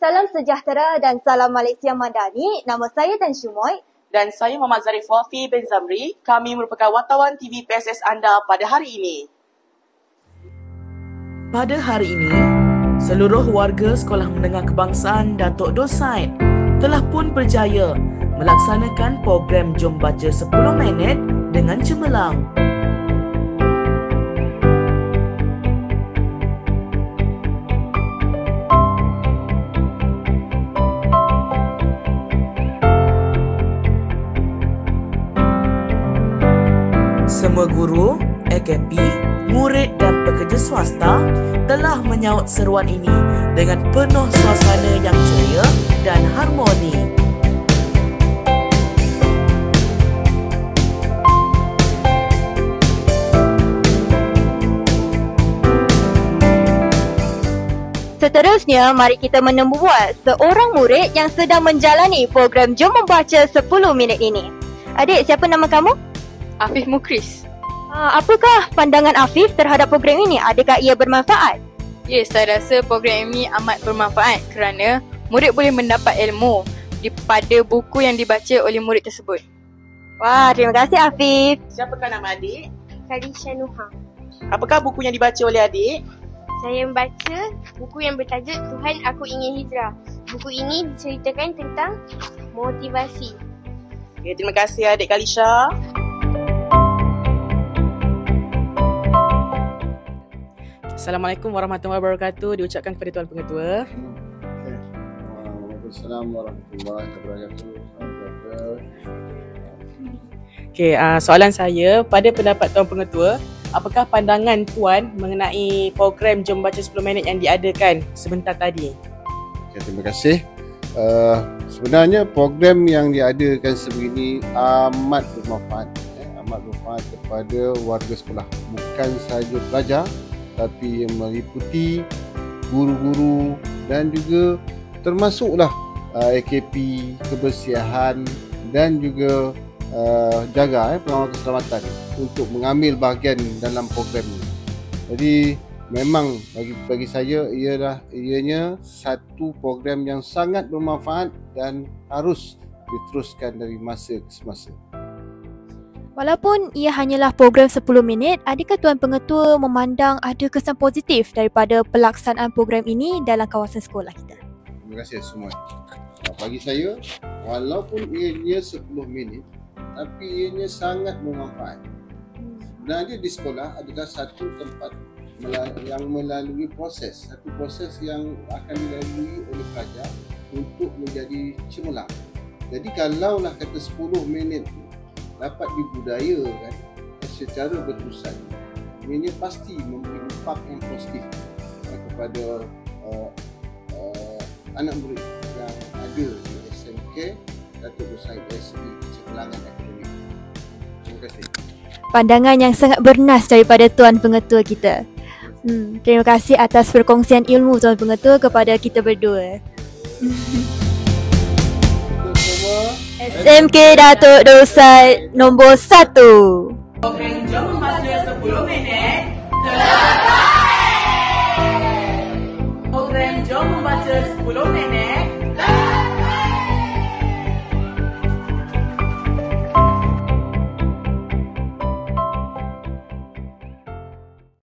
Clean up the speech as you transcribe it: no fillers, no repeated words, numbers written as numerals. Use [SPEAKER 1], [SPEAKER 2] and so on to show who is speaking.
[SPEAKER 1] Salam sejahtera dan salam Malaysia Madani. Nama saya Tan Shumoy.
[SPEAKER 2] Dan saya Muhammad Zarif Wafi bin Zamri. Kami merupakan wartawan TV PSS anda pada hari ini.
[SPEAKER 3] Pada hari ini, seluruh warga Sekolah Menengah Kebangsaan Datuk Dosaid telah pun berjaya melaksanakan program Jom Baca 10 Minit dengan cemerlang. Semua guru, AKP, murid dan pekerja swasta telah menyahut seruan ini dengan penuh suasana yang ceria dan harmoni.
[SPEAKER 1] Seterusnya, mari kita menembuat seorang murid yang sedang menjalani program Jom Membaca 10 Minit ini. Adik, siapa nama kamu?
[SPEAKER 4] Afif Mukris.
[SPEAKER 1] Apakah pandangan Afif terhadap program ini? Adakah ia bermanfaat?
[SPEAKER 4] Ya, saya rasa program ini amat bermanfaat kerana murid boleh mendapat ilmu daripada buku yang dibaca oleh murid tersebut.
[SPEAKER 1] Wah, terima kasih Afif.
[SPEAKER 2] Siapakah nama adik?
[SPEAKER 5] Khalisha Nuha.
[SPEAKER 2] Apakah buku yang dibaca oleh adik?
[SPEAKER 5] Saya membaca buku yang bertajuk Tuhan Aku Ingin Hijrah. Buku ini diceritakan tentang motivasi.
[SPEAKER 2] Okay, terima kasih adik Khalisha. Assalamualaikum warahmatullahi wabarakatuh diucapkan kepada Tuan Pengetua.
[SPEAKER 6] Waalaikumsalam warahmatullahi wabarakatuh.
[SPEAKER 2] Soalan saya, pada pendapat Tuan Pengetua, apakah pandangan Tuan mengenai program Jom Baca 10 Minit yang diadakan sebentar tadi?
[SPEAKER 6] Okay, terima kasih. Sebenarnya program yang diadakan sebegini amat bermanfaat. Amat bermanfaat kepada warga sekolah. Bukan sahaja pelajar, tapi yang meliputi guru-guru dan juga termasuklah AKP, kebersihan dan juga jaga pengawal keselamatan untuk mengambil bahagian dalam program ini. Jadi memang bagi saya ianya satu program yang sangat bermanfaat dan harus diteruskan dari masa ke semasa.
[SPEAKER 7] Walaupun ia hanyalah program 10 minit, adakah Tuan Pengetua memandang ada kesan positif daripada pelaksanaan program ini dalam kawasan sekolah kita?
[SPEAKER 6] Terima kasih semua. Bagi saya, walaupun ianya 10 minit, tapi ianya sangat bermanfaat. Sebenarnya di sekolah adalah satu tempat yang melalui satu proses yang akan dilalui oleh pelajar untuk menjadi cemerlang. Jadi kalaulah kata 10 minit dapat dibudayakan secara berterusan, ini pasti memberi impak yang positif kepada anak murid yang ada di SMK Datuk Dosaid SB Cemerlangan Akademik. Terima kasih.
[SPEAKER 7] Pandangan yang sangat bernas daripada Tuan Pengetua kita. Terima kasih atas perkongsian ilmu Tuan Pengetua kepada kita berdua. SMK Datuk Dosaid nombor 1.
[SPEAKER 2] Program Jom Membaca 10 Minit